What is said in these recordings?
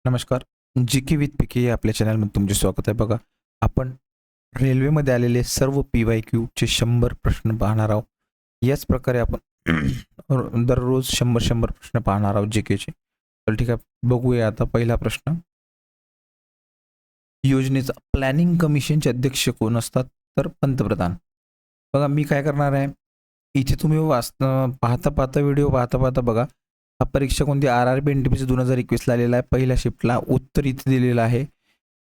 नमस्कार. GK. With PK. या आपल्या चॅनलमध्ये तुमचे स्वागत आहे. बघा, आपण रेल्वेमध्ये आलेले सर्व पी-वाय-क्यूचे 100 प्रश्न पाहणार आहोत. याच प्रकारे आपण दररोज 100 प्रश्न पाहणार आहोत जी.के.चे. तर ठीक आहे, बघूया आता पहिला प्रश्न. योजनेचा प्लॅनिंग कमिशनचे अध्यक्ष कोण असतात? तर पंतप्रधान. बघा, मी काय करणार आहे, इथे तुम्ही पाहता व्हिडिओ पाहता बघा, हा परीक्षा कोणती आर-आर-बी एन-टी-पीसी 2021 आलेला आहे. पहिल्या शिफ्टला उत्तर इथे दिलेलं आहे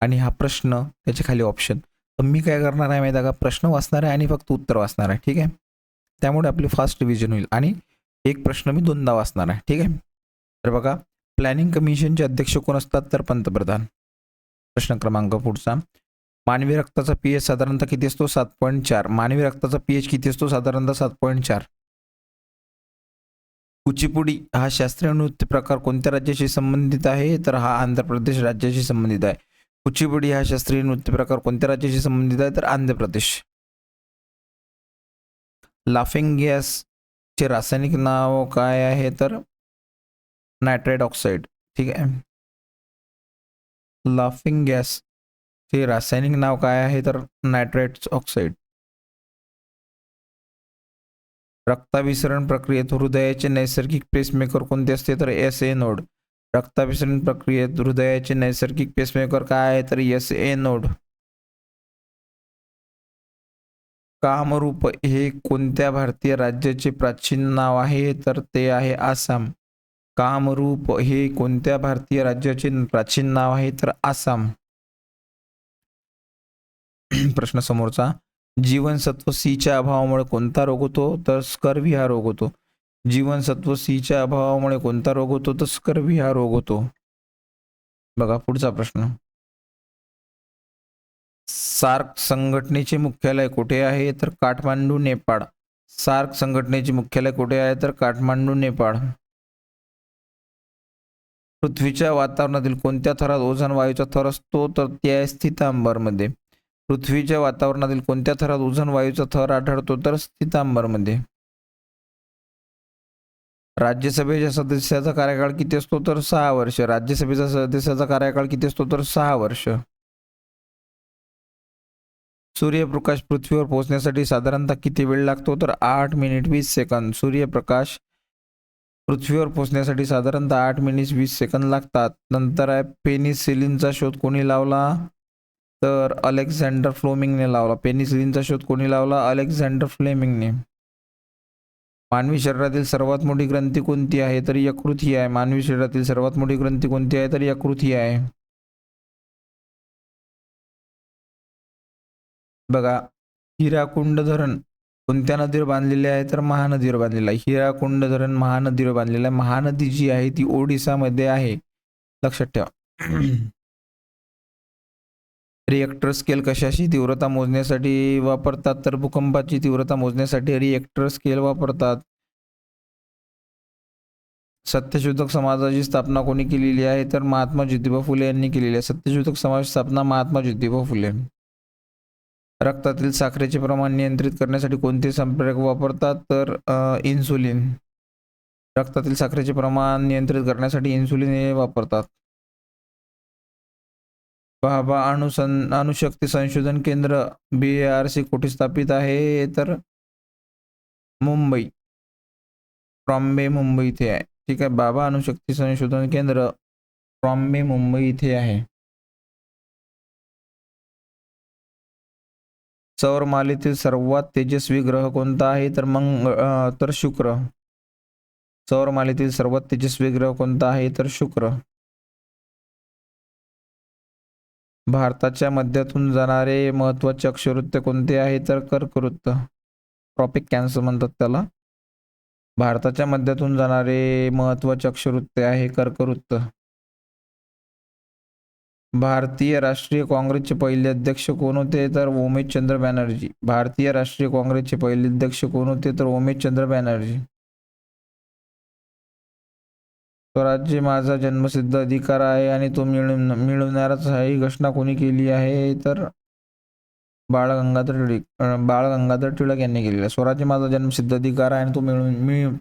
आणि हा प्रश्न त्याच्या खाली ऑप्शन. तर मी काय करणार आहे माहिती आहे का, प्रश्न वाचणार आहे आणि फक्त उत्तर वाचणार आहे. ठीक आहे, त्यामुळे आपली फास्ट रिव्हिजन होईल आणि एक प्रश्न मी दोनदा वाचणार आहे. ठीक आहे. तर बघा, प्लॅनिंग कमिशनचे अध्यक्ष कोण असतात? तर पंतप्रधान. प्रश्न क्रमांक पुढचा. मानवी रक्ताचा पीएच साधारणतः किती असतो? 7.4. मानवी रक्ताचा पीएच किती असतो? साधारणतः 7.4. कुचिपुडी हा शास्त्रीय नृत्य प्रकार कोणत्या राज्याशी संबंधित आहे? तर हा आंध्र प्रदेश राज्याशी संबंधित आहे. कुचिपुडी हा शास्त्रीय नृत्य प्रकार कोणत्या राज्याशी संबंधित आहे? तर आंध्र प्रदेश. लाफिंग गॅसचे रासायनिक नाव काय आहे? तर नायट्रेट ऑक्साईड. ठीक आहे. लाफिंग गॅसचे रासायनिक नाव काय आहे? तर नायट्रेट ऑक्साईड. रक्ताभिसरण प्रक्रियेत हृदयाचे नैसर्गिक पेसमेकर कोणते असते? तर एस-ए नोड. रक्ताभिसरण प्रक्रियेत हृदयाचे नैसर्गिक पेसमेकर काय आहे? तर एस-ए नोड. कामरूप हे कोणत्या भारतीय राज्याचे प्राचीन नाव आहे? तर ते आहे आसाम. कामरूप हे कोणत्या भारतीय राज्याचे प्राचीन नाव आहे? तर आसाम. प्रश्न समोरचा. जीवनसत्व सीच्या अभावामुळे कोणता रोग होतो? तर स्कर्वी हा रोग होतो. जीवनसत्व सीच्या अभावामुळे कोणता रोग होतो? तर स्कर्वी हा रोग होतो. बघा पुढचा प्रश्न. सार्क संघटनेचे मुख्यालय कुठे आहे? तर काठमांडू, नेपाळ. सार्क संघटनेचे मुख्यालय कुठे आहे? तर काठमांडू, नेपाळ. पृथ्वीच्या वातावरणातील कोणत्या थरात ओझोन वायूचा थर असतो? तर ते आहे स्थितांबरमध्ये. पृथ्वीच्या वातावरणातील कोणत्या थरात ओझोन वायूचा थर आढळतो? तर स्थितांबरमध्ये. राज्यसभेच्या सदस्याचा कार्यकाळ किती असतो? तर 6 वर्ष. राज्यसभेचा सदस्याचा कार्यकाळ किती असतो? तर 6 वर्ष. सूर्यप्रकाश पृथ्वीवर पोहोचण्यासाठी साधारणतः किती वेळ लागतो? तर 8 मिनिट 20 सेकंद. सूर्यप्रकाश पृथ्वीवर पोहोचण्यासाठी साधारणतः 8 मिनिट 20 सेकंद लागतात. नंतर आहे पेनिसिलिनचा शोध कोणी लावला? तर अलेक्झांडर फ्लेमिंगने लावला. पेनिसिलिनचा शोध कोणी लावला? अलेक्झांडर फ्लेमिंगने. मानवी शरीरातील सर्वात मोठी ग्रंथी कोणती आहे? तर यकृत ही आहे. मानवी शरीरातील सर्वात मोठी ग्रंथी कोणती आहे? तर यकृत ही आहे. बघा, हिराकुंड धरण कोणत्या नदीवर बांधलेले आहे? तर महानदीवर बांधलेलं आहे. हिराकुंड धरण महानदीवर बांधलेलं आहे. महानदी जी आहे ती ओडिसामध्ये आहे, लक्षात ठेवा. रिएक्टर स्केल कशाची तीव्रता मोजण्यासाठी वापरतात? तर भूकंपाची तीव्रता मोजण्यासाठी रिएक्टर स्केल वापरतात. सत्यशोधक समाजाची स्थापना कोणी केलेली आहे? तर महात्मा ज्योतिबा फुले यांनी केलेली आहे. सत्यशोधक समाजाची स्थापना महात्मा ज्योतिबा फुले. रक्तातील साखरेचे प्रमाण नियंत्रित करण्यासाठी कोणते संप्रेरक वापरतात? तर इन्सुलिन. रक्तातील साखरेचे प्रमाण नियंत्रित करण्यासाठी इन्सुलिन हे वापरतात. भाभा अणुशक्ती संशोधन केंद्र BARC कुठे स्थापित आहे? तर मुंबई, ट्रॉम्बे मुंबई इथे आहे. ठीक आहे. भाभा अणुशक्ती संशोधन केंद्र ट्रॉम्बे मुंबई इथे आहे. सौरमालेतील सर्वात तेजस्वी ग्रह कोणता आहे? तर शुक्र. सौरमालेतील सर्वात तेजस्वी ग्रह कोणता आहे? तर शुक्र. भारताच्या मध्यातून जाणारे महत्त्वाचे अक्षवृत्त कोणते आहे? तर कर्कवृत्त. ट्रॉपिक कॅन्सर म्हणतात त्याला. भारताच्या मध्यातून जाणारे महत्त्वाचे अक्षवृत्त आहे कर्कवृत्त. भारतीय राष्ट्रीय काँग्रेसचे पहिले अध्यक्ष कोण होते? तर उमेशचंद्र बॅनर्जी. भारतीय राष्ट्रीय काँग्रेसचे पहिले अध्यक्ष कोण होते? तर उमेशचंद्र बॅनर्जी. स्वराज्य माझा जन्मसिद्ध अधिकार आहे आणि तो मिळवणारच आहे ही घोषणा कोणी केली आहे? तर बाळ गंगाधर टिळक यांनी केलेला आहे. स्वराज्य माझा जन्मसिद्ध अधिकार आहे आणि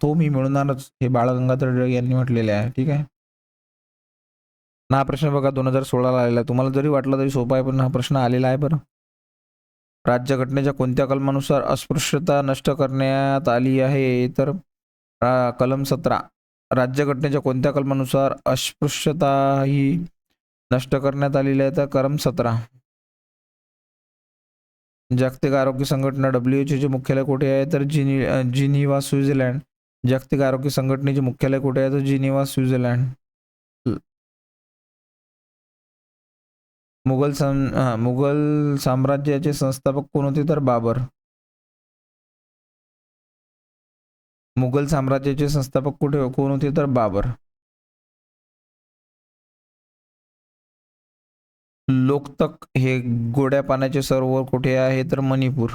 तो मी मिळवणारच हे बाळ गंगाधर टिळक यांनी म्हटलेले आहे. ठीक आहे. हा प्रश्न बघा 2016ला आलेला आहे. तुम्हाला जरी वाटलं तरी सोपा आहे, पण हा प्रश्न आलेला आहे बरं. राज्यघटनेच्या कोणत्या कलमानुसार अस्पृश्यता नष्ट करण्यात आली आहे? तर कलम 17. राज्यघटनेच्या कोणत्या कलमानुसार अस्पृश्यता ही नष्ट करण्यात आलेली आहे? तर कलम 17. जागतिक आरोग्य संघटना WHO चे मुख्यालय कुठे आहे? तर जिनिव्हा स्वित्झर्लंड. जागतिक आरोग्य संघटनेचे मुख्यालय कुठे आहे? तर जिनिव्हा स्वित्झर्लंड. मुघल साम्राज्याचे संस्थापक कोण होते? तर बाबर. मुघल साम्राज्याचे संस्थापक कोण होते? तर बाबर. लोकतक हे गोड्या पाण्याचे सरोवर कुठे आहे? तर मणिपूर.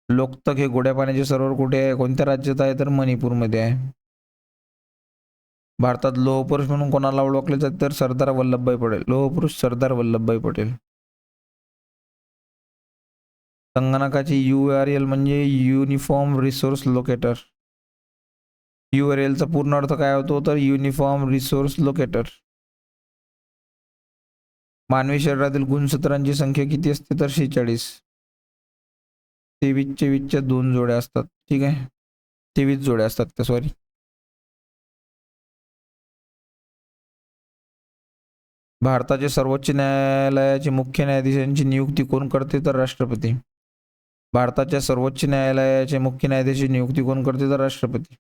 लोकतक हे गोड्या पाण्याचे सरोवर कुठे आहे? कोणत्या राज्यात आहे? तर मणिपूरमध्ये आहे. भारतात लोहपुरुष म्हणून कोणाला ओळखले जाते? तर सरदार वल्लभभाई पटेल. लोहपुरुष सरदार वल्लभभाई पटेल. संगणकाची URL म्हणजे युनिफॉर्म रिसोर्स लोकेटर. URL चा पूर्ण अर्थ काय होतो? तर युनिफॉर्म रिसोर्स लोकेटर. मानवी शरीरातील गुणसूत्रांची संख्या किती असते? तर 46. 23 2 जोड्या असतात. ठीक आहे, 23 जोड्या असतात त्या, सॉरी. भारताचे सर्वोच्च न्यायालयाचे मुख्य न्यायाधीशांची नियुक्ती कोण करते? तर राष्ट्रपती. भारताच्या सर्वोच्च न्यायालयाचे मुख्य न्यायाधीशाची नियुक्ती कोण करते? तर राष्ट्रपती.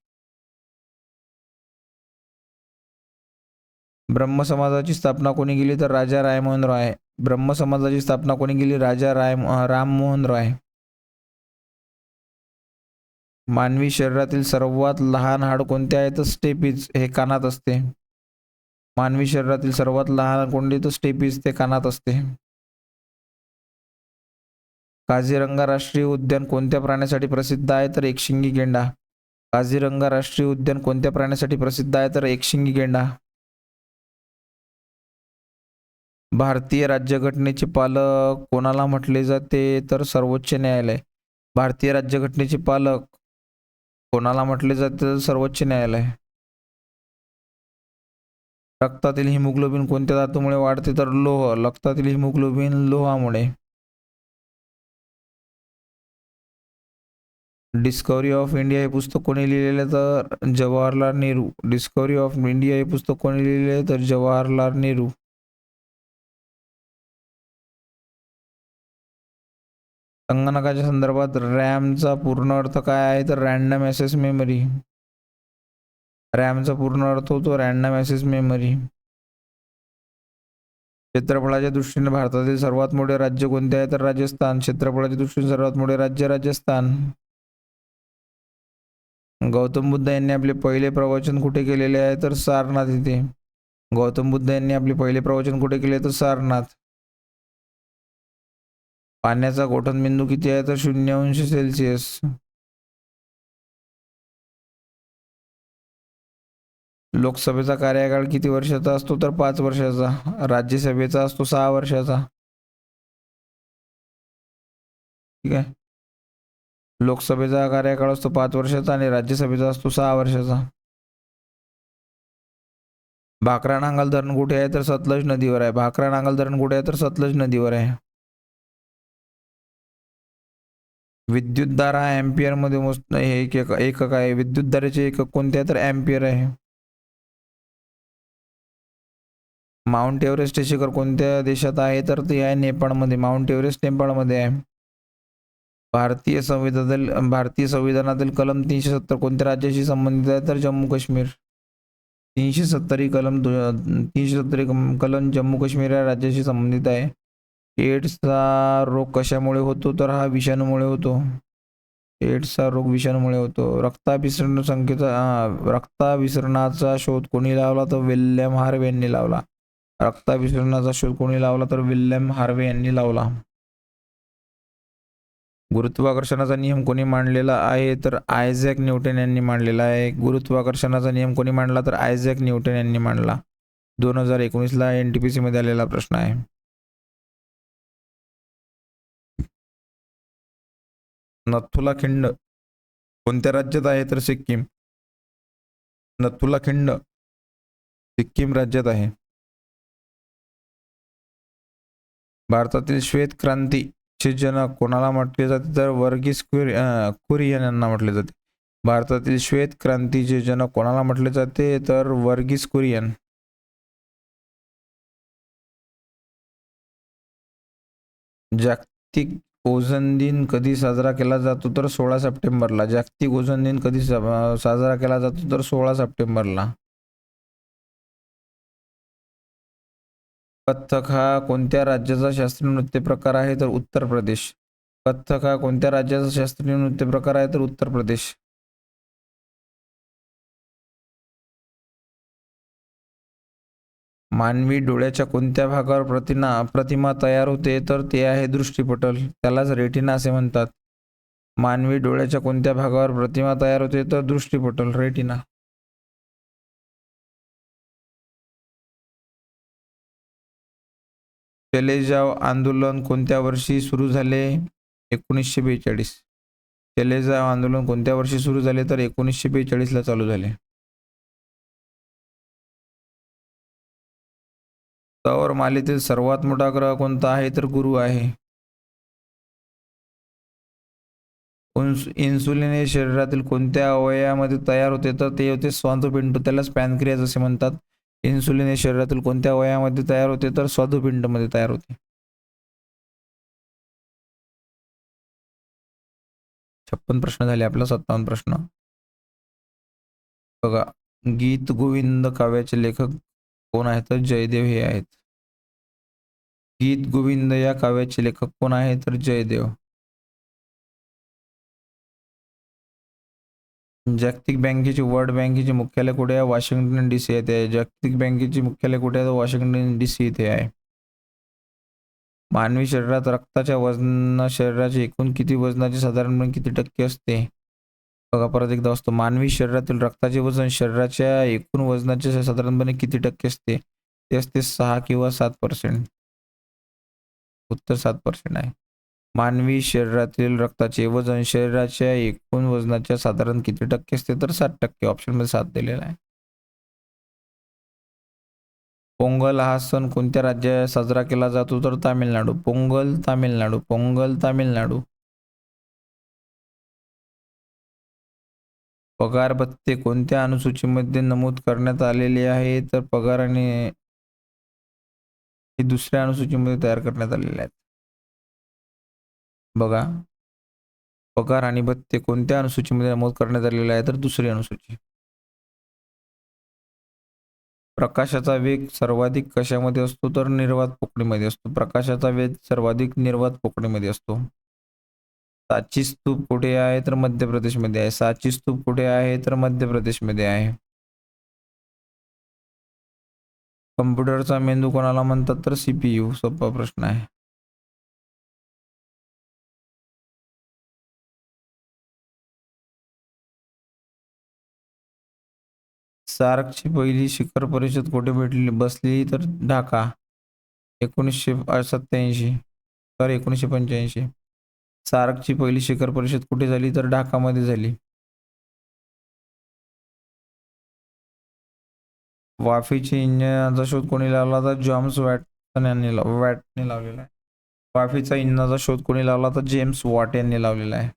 ब्रह्म समाजाची स्थापना कोणी केली? तर राजा राममोहन रॉय. ब्रह्म समाजाची स्थापना कोणी केली? राजा राममोहन रॉय. मानवी शरीरातील सर्वात लहान हाड कोणते आहे? तर स्टेपीज, हे कानात असते. मानवी शरीरातील सर्वात लहान कोणते? तर स्टेपीज, ते कानात असते. काझीरंगा राष्ट्रीय उद्यान कोणत्या प्राण्यासाठी प्रसिद्ध आहे? तर एकशिंगी गेंडा. काझीरंगा राष्ट्रीय उद्यान कोणत्या प्राण्यासाठी प्रसिद्ध आहे? तर एकशिंगी गेंडा. भारतीय राज्यघटनेचे पालक कोणाला म्हटले जाते? तर सर्वोच्च न्यायालय. भारतीय राज्यघटनेचे पालक कोणाला म्हटले जाते? तर सर्वोच्च न्यायालय. रक्तातील हिमोग्लोबिन कोणत्या धातूमुळे वाढते? तर लोह. रक्तातील हिमोग्लोबिन लोहामुळे. डिस्कवरी ऑफ इंडिया हे पुस्तक कोणी लिहिलेले? तर Jawaharlal Nehru. Discovery of India हे पुस्तक कोणी लिहिलेले? तर जवाहरलाल नेहरू. संगणकाच्या संदर्भात रॅमचा पूर्ण अर्थ काय आहे? तर रँडम ॲक्सेस मेमरी. रॅमचा पूर्ण अर्थ होतो रँडम ॲक्सेस मेमरी. क्षेत्रफळाच्या दृष्टीने भारतातील सर्वात मोठे राज्य कोणते आहे? तर राजस्थान. क्षेत्रफळाच्या दृष्टीने सर्वात मोठे राज्य राजस्थान. गौतम बुद्ध यांनी आपले पहिले प्रवचन कुठे केलेले आहे? तर सारनाथ येथे. गौतम बुद्ध यांनी आपले पहिले प्रवचन कुठे केले? तर सारनाथ. पाण्याचा गोठणबिंदू किती आहे? तर 0°C. लोकसभेचा कार्यकाळ किती वर्षाचा असतो? तर 5 वर्षाचा. राज्यसभेचा असतो 6 वर्षाचा. ठीक आहे, लोकसभेचा कार्यकाळ असतो 5 वर्षाचा आणि राज्यसभेचा असतो 6 वर्षाचा. भाकरा नांगल धरण कुठे आहे? तर सतलज नदीवर आहे. भाकरा नांगल धरण कुठे आहे? तर सतलज नदीवर आहे. विद्युतधारा एम्पियर मध्ये मोजणं हे एकक आहे. विद्युतधारेचे एकक कोणते आहे? तर एम्पियर आहे. माउंट एव्हरेस्ट हे शिखर कोणत्या देशात आहे? तर ते आहे नेपाळमध्ये. माउंट एव्हरेस्ट नेपाळमध्ये आहे. भारतीय संविधानातील कलम 370 कोणत्या राज्याशी संबंधित आहे? तर जम्मू काश्मीर. 370 कलम जम्मू काश्मीर या राज्याशी संबंधित आहे. एड्सचा रोग कशामुळे होतो? तर हा विषाणूमुळे होतो. एड्सचा रोग विषाणूमुळे होतो. रक्ताभिसरणाचा शोध कोणी लावला? तर विल्यम हार्वे यांनी लावला. रक्ताभिसरणाचा शोध कोणी लावला? तर विल्यम हार्वे यांनी लावला. गुरुत्वाकर्षणाचा नियम कोणी मांडलेला आहे? तर आयझॅक न्यूटन यांनी मांडलेला आहे. गुरुत्वाकर्षणाचा नियम कोणी मांडला? तर आयझॅक न्यूटन यांनी मांडला. 2019ला NTPC मध्ये आलेला प्रश्न आहे. नथुला खिंड कोणत्या राज्यात आहे? तर सिक्कीम. नथुला खिंड सिक्कीम राज्यात आहे. भारतातील श्वेत क्रांतीचे जनक कोणाला म्हटले जाते तर वर्गीस कुरियन यांना म्हटले जाते. भारतातील श्वेत क्रांतीचे जनक कोणाला म्हटले जाते तर वर्गीस कुरियन. जागतिक ओझोन दिन कधी साजरा केला जातो तर 16 सप्टेंबरला. जागतिक ओझोन दिन कधी साजरा केला जातो तर 16 सप्टेंबरला. कथ्थक हा कोणत्या राज्याचा शास्त्रीय नृत्य प्रकार आहे तर उत्तर प्रदेश. कथ्थक हा कोणत्या राज्याचा शास्त्रीय नृत्य प्रकार आहे तर उत्तर प्रदेश. मानवी डोळ्याच्या कोणत्या भागावर प्रतिमा तयार होते तर ते आहे दृष्टिपटल, त्यालाच रेटिना असे म्हणतात. मानवी डोळ्याच्या कोणत्या भागावर प्रतिमा तयार होते तर दृष्टिपटल, रेटिना. चले जाव आंदोलन कोणत्या वर्षी सुरू झाले? 1942. चले जाव आंदोलन कोणत्या वर्षी सुरू झाले तर 1942ला चालू झाले. सौर मालेतील सर्वात मोठा ग्रह कोणता आहे तर गुरु आहे. इन्सुलिन हे शरीरातील कोणत्या अवयवामध्ये तयार होते तर ते होते स्वादुपिंड, त्यालाच पॅनक्रियाज असे म्हणतात. इन्सुलिन हे शरीरातील कोणत्या अवयवामध्ये तयार होते तर स्वादुपिंडमध्ये तयार होते. 56 प्रश्न झाले. आपला 57 प्रश्न बघा. गीत गोविंद काव्याचे लेखक कोण आहेत तर जयदेव हे आहेत. गीत गोविंद या काव्याचे लेखक कोण आहेत तर जयदेव. जागतिक बँकेची वर्ल्ड बँकेचे मुख्यालय कुठे आहे? वॉशिंग्टन DC येथे आहे. जागतिक बँकेचे मुख्यालय कुठे आहे? वॉशिंग्टन DC येथे आहे. मानवी शरीरात रक्ताच्या वजन शरीराचे एकूण किती वजनाचे साधारणपणे किती टक्के असते? बघा परत एकदा असतो. मानवी शरीरातील रक्ताचे वजन शरीराच्या एकूण वजनाचे साधारणपणे किती टक्के असते? ते असते 6 किंवा 7%. उत्तर 7% आहे. मानवी शरीरातील रक्ताचे वजन शरीराच्या एकूण वजनाच्या साधारण किती टक्के असते तर 7%. ऑप्शनमध्ये 7 दिलेला आहे. पोंगल हा सण कोणत्या राज्यात साजरा केला जातो तर तामिळनाडू. पोंगल तामिळनाडू. पोंगल तामिळनाडू. पगार भत्ते कोणत्या अनुसूचीमध्ये नमूद करण्यात आलेले आहे तर पगार आणि हे दुसऱ्या अनुसूचीमध्ये तयार करण्यात आलेले आहेत. बघा पगार आणि भत्ते कोणत्या अनुसूचीमध्ये नमूद करण्यात आलेले आहे तर दुसरी अनुसूची. प्रकाशाचा वेग सर्वाधिक कशामध्ये असतो तर निर्वात पोकळीमध्ये असतो. प्रकाशाचा वेग सर्वाधिक निर्वात पोकळीमध्ये असतो. सांची स्तूप कुठे आहे तर मध्य प्रदेशमध्ये आहे. सांची स्तूप कुठे आहे तर मध्य प्रदेशमध्ये आहे. कम्प्युटरचा मेंदू कोणाला म्हणतात तर CPU. सोपा प्रश्न आहे. सार्कची पहिली शिखर परिषद कुठे बसली तर ढाका. 1987 तर 1985. सार्कची पहिली शिखर परिषद कुठे झाली तर ढाकामध्ये झाली. वाफीच्या इंजिनाचा शोध कोणी लावला तर जेम्स वॅटसन यांनी लावलेला आहे. वाफीचा इंजिनाचा शोध कोणी लावला तर जेम्स वॉट यांनी लावलेला आहे.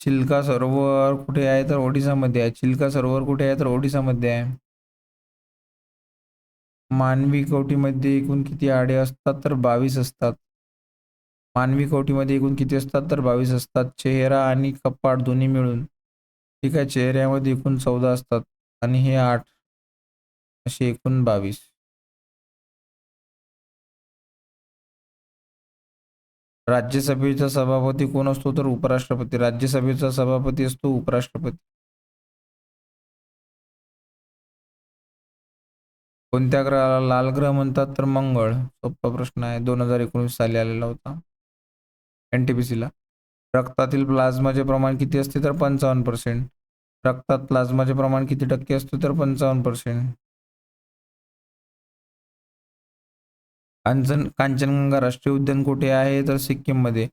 चिल्का सरोवर कुठे आहे तर ओडिसामध्ये आहे. चिल्का सरोवर कुठे आहे तर ओडिसामध्ये आहे. मानवी कवटीमध्ये एकूण किती हाडे असतात तर 22 असतात. मानवी कवटीमध्ये एकूण किती असतात तर 22 असतात. चेहरा आणि कपाळ दोन्ही मिळून ठीक आहे. चेहऱ्यामध्ये एकूण 14 असतात आणि हे 8 असे एकूण 22. राज्यसभेचा सभापती कोण असतो तर उपराष्ट्रपती. राज्यसभेचा सभापती असतो उपराष्ट्रपती. कोणत्या ग्रहाला लाल ग्रह म्हणतात तर मंगळ. सोपा प्रश्न आहे. 2019 साली आलेला होता NTPCला. रक्तातील प्लाझ्माचे प्रमाण किती असते तर 55%. रक्तात प्लाझ्माचे प्रमाण किती टक्के असते तर 55%. कांचनगंगा राष्ट्रीय उद्यान कुठे आहे तर सिक्कीममध्ये.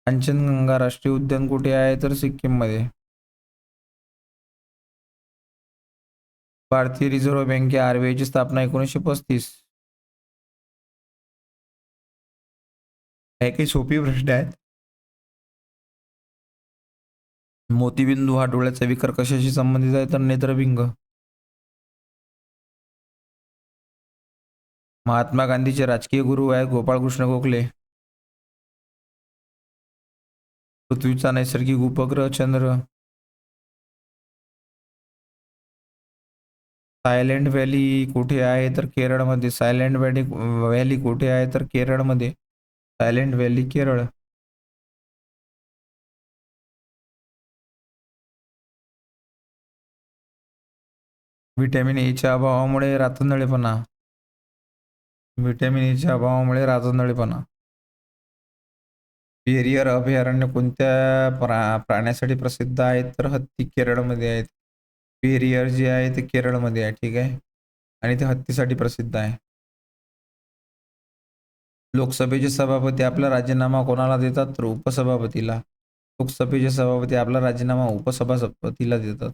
कांचनगंगा राष्ट्रीय उद्यान कुठे आहे तर सिक्कीममध्ये. भारतीय रिझर्व्ह बँके RBI ची स्थापना 1935. हे काही सोपी प्रश्न आहेत. मोतीबिंदू हा डोळ्याचा विकार कशाशी संबंधित आहे तर नेत्रभिंग. महात्मा गांधीचे राजकीय गुरु आहेत गोपाळकृष्ण गोखले. पृथ्वीचा नैसर्गिक उपग्रह चंद्र. सायलेंट व्हॅली कुठे आहे तर केरळमध्ये. सायलेंट व्हॅली कुठे आहे तर केरळमध्ये. Silent valley Kerala. व्हिटॅमिन एच्या अभावामुळे रातंधळेपणा. व्हिटॅमिन एच्या अभावामुळे रातंधळेपणा. पेरियर अभयारण्य कोणत्या प्राण्यासाठी प्रसिद्ध आहे तर हत्ती. केरळमध्ये आहेत. पेरियर जे आहे ते केरळमध्ये आहे. ठीक आहे. आणि ते हत्तीसाठी प्रसिद्ध आहे. लोकसभेचे सभापती आपला राजीनामा कोणाला देतात तर उपसभापतीला. लोकसभेचे सभापती आपला राजीनामा उपसभापतीला देतात.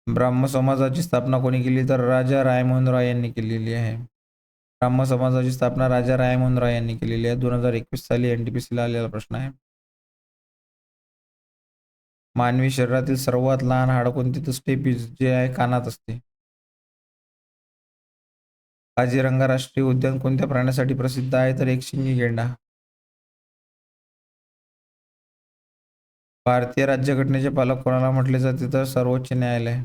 ब्राह्म समाजाची स्थापना कोणी केली तर राजा रायमोहन रॉय यांनी केलेली आहे. ब्राह्म समाजाची स्थापना राजा रायमोहन रॉय यांनी केलेली आहे. 2021 साली NTPC ला आलेला प्रश्न आहे. मानवी शरीरातील सर्वात लहान हाड कोणते तर स्टेपीज जे आहे कानात असते. काझीरंगा राष्ट्रीय उद्यान कोणत्या प्राण्यासाठी प्रसिद्ध आहे तर एकशिंगी गेंडा. भारतीय राज्यघटनेचे पालक कोणाला म्हटले जाते तर सर्वोच्च न्यायालय.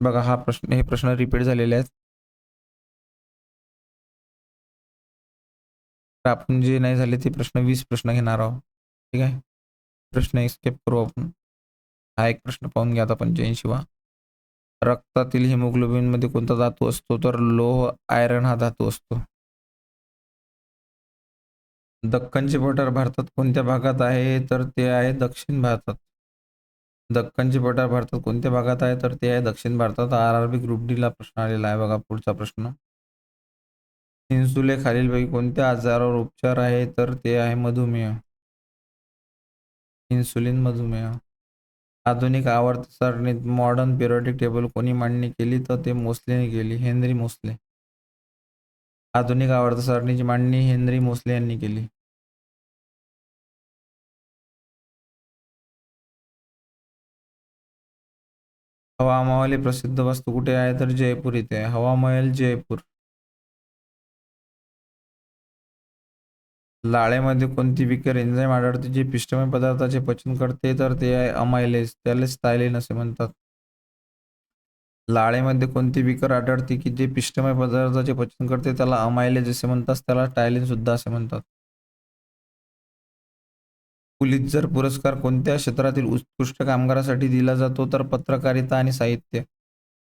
बघा हे प्रश्न रिपीट झालेले आहेत. तर आपण जे नाही झाले ते 20 प्रश्न घेणार आहोत. ठीक आहे. प्रश्न स्किप करू आपण. हा एक प्रश्न पाहून घ्या आता 85वा. रक्तातील हिमोग्लोबिन मध्ये कोणता धातू असतो तर लोह आयर्न हा धातू असतो. दख्खनचे पठार भारतात कोणत्या भागात आहे तर ते आहे दक्षिण भारतात. दख्खनचे पठार भारतात कोणत्या भागात आहे तर ते आहे दक्षिण भारतात. RRB ग्रुप डी ला प्रश्न आलेला आहे. बघा पुढचा प्रश्न. इन्सुले खालीलपैकी कोणत्या आजारावर उपचार आहे तर ते आहे मधुमेह. इन्सुलिन मधुमेह. आधुनिक आवर्त सारणीत मॉडर्न पिरियोडिक टेबल कोणी मांडणी केली तर ते मोसलेने केली. हेनरी मोसले. आधुनिक आवर्त सारणीची मांडणी हेनरी मोसले यांनी केली. हवा महल ही प्रसिद्ध वास्तू कुठे आहे तर जयपूर इथे आहे. हवा महल जयपूर. लाळेमध्ये कोणती विकर एन्झाईम आढळते जी पिष्टमय पदार्थाचे पचन करते तर ते आहे अमायलेज. त्याला स्टायलिन असे म्हणतात. लाळेमध्ये कोणती विकर आढळते की जे पिष्टमय पदार्थाचे पचन करते त्याला अमायलेज असे म्हणतात. त्याला टायलिन सुद्धा असे म्हणतात. पुलित्झर पुरस्कार कोणत्या क्षेत्रातील उत्कृष्ट कामगारासाठी दिला जातो तर पत्रकारिता आणि साहित्य.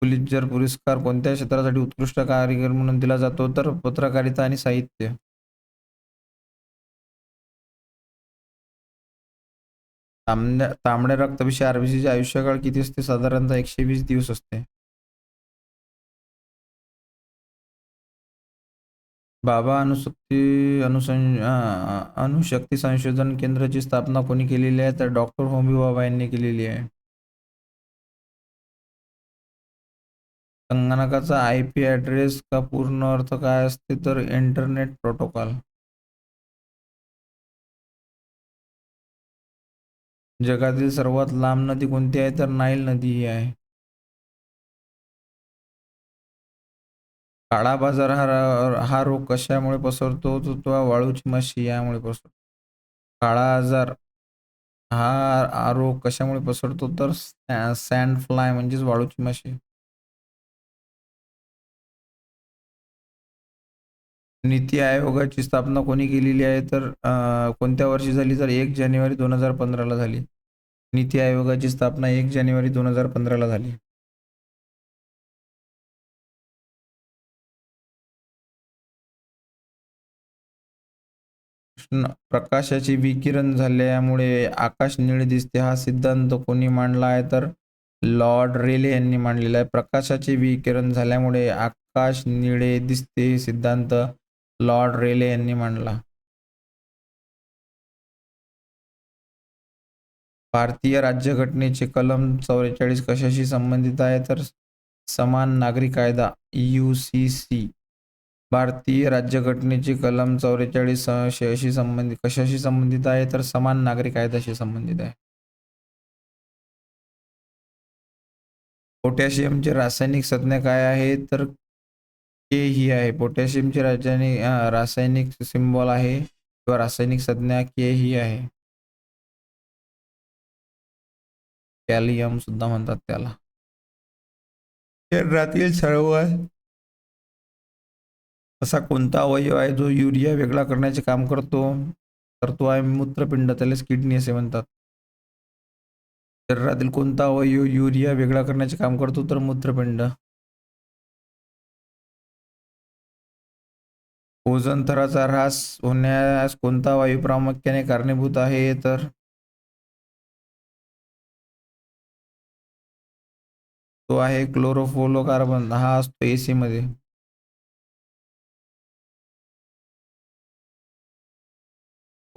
पुलित्झर पुरस्कार कोणत्या क्षेत्रासाठी उत्कृष्ट कामगार म्हणून दिला जातो तर पत्रकारिता आणि साहित्य. तांबड्या रक्तपेशी RBCचे आयुष्यकाळ किती असते साधारणतः 120 दिवस असते. बाबा अणुशक्ती संशोधन केंद्राची स्थापना कोणी केलेली आहे तर डॉक्टर होमी बाबा यांनी केलेली आहे. संगणकाचा IP ॲड्रेस का पूर्ण अर्थ काय असते तर इंटरनेट प्रोटोकॉल. जगातील सर्वात लांब नदी कोणती आहे तर नाईल नदी ही आहे. काळा बाजार हा रोग कशामुळे पसरतो तो वाळूची माशी यामुळे पसरतो. काळा आजार हा रोग कशामुळे पसरतो तर सँड फ्लाय म्हणजेच वाळूची माशी. नीती आयोगाची स्थापना कोणी केलेली आहे तर कोणत्या वर्षी झाली तर 1 जानेवारी 2015ला झाली. नीती आयोगाची स्थापना 1 जानेवारी 2015ला झाली. प्रकाशाचे विकिरण झाल्यामुळे आकाश निळे दिसते हा सिद्धांत कोणी मांडला आहे तर लॉर्ड रेले यांनी मांडलेला आहे. प्रकाशाचे विकिरण झाल्यामुळे आकाश निळे दिसते हे सिद्धांत लॉर्ड रेले यांनी मांडला. भारतीय राज्यघटनेचे कलम 44 कशाशी संबंधित आहे तर समान नागरी कायदा UCC. भारतीय राज्यघटनेचे कलम 44 कशाशी संबंधित आहे तर समान नागरी कायद्याशी संबंधित आहे. पोटॅशियमचे रासायनिक संज्ञा काय आहे तर के ही आहे. पोटॅशियमची रासायनिक सिम्बॉल आहे किंवा रासायनिक संज्ञा के ही आहे. कॅलियम सुद्धा म्हणतात त्याला. शरीरातील सर्वात असा कोणता अवयव आहे जो युरिया वेगळा करण्याचे काम करतो तर तो आहे मूत्रपिंड, त्यालाच किडनी असे म्हणतात. शरीरातील कोणता अवयव युरिया वेगळा करण्याचे काम करतो तर मूत्रपिंड. ओझोन थराचा ऱ्हास होण्यास कोणता वायू प्रामुख्याने कारणीभूत आहे तर तो आहे क्लोरोफ्लोरोकार्बन. हा असतो AC मध्ये.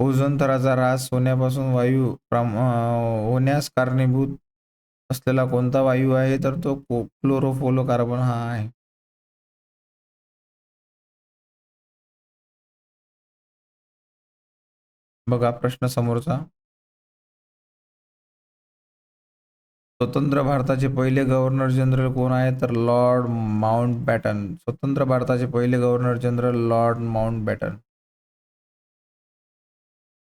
ओझोन थराचा ऱ्हास होण्यापासून होण्यास कारणीभूत असलेला कोणता वायू आहे तर तो क्लोरोफ्लोरोकार्बन हा आहे. बघा प्रश्न समोरचा. स्वतंत्र भारताचे पहिले गव्हर्नर जनरल कोण आहे तर लॉर्ड माउंटबॅटन. स्वतंत्र भारताचे पहिले गव्हर्नर जनरल लॉर्ड माउंटबॅटन.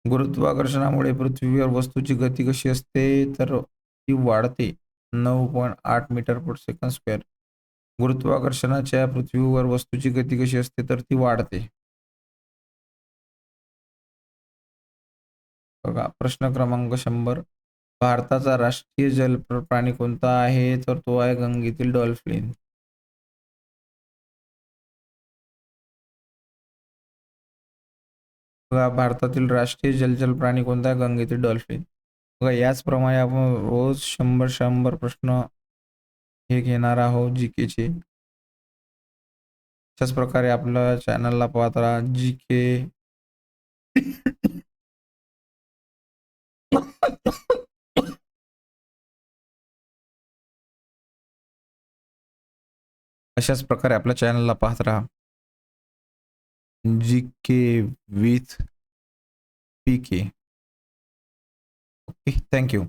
गुरुत्वाकर्षणामुळे पृथ्वीवर वस्तूची गती कशी असते तर ती वाढते. 9.8 मीटर पर सेकंड स्क्वेअर. गुरुत्वाकर्षणाच्या पृथ्वीवर वस्तूची गती कशी असते तर ती वाढते. बघा प्रश्न क्रमांक 100. भारताचा राष्ट्रीय जल प्राणी कोणता आहे तर तो आहे गंगेतील डॉल्फिन. बघा भारतातील राष्ट्रीय जलचर प्राणी कोणता आहे गंगेतील डॉल्फिन. बघा याचप्रमाणे आपण रोज 100 प्रश्न हे घेणार आहोत GKचे. अशाच प्रकारे आपल्या चॅनलला पाहत राहा GK. अशाच प्रकारे आपल्या चॅनलला पाहत राहा GK with PK. Okay, thank you.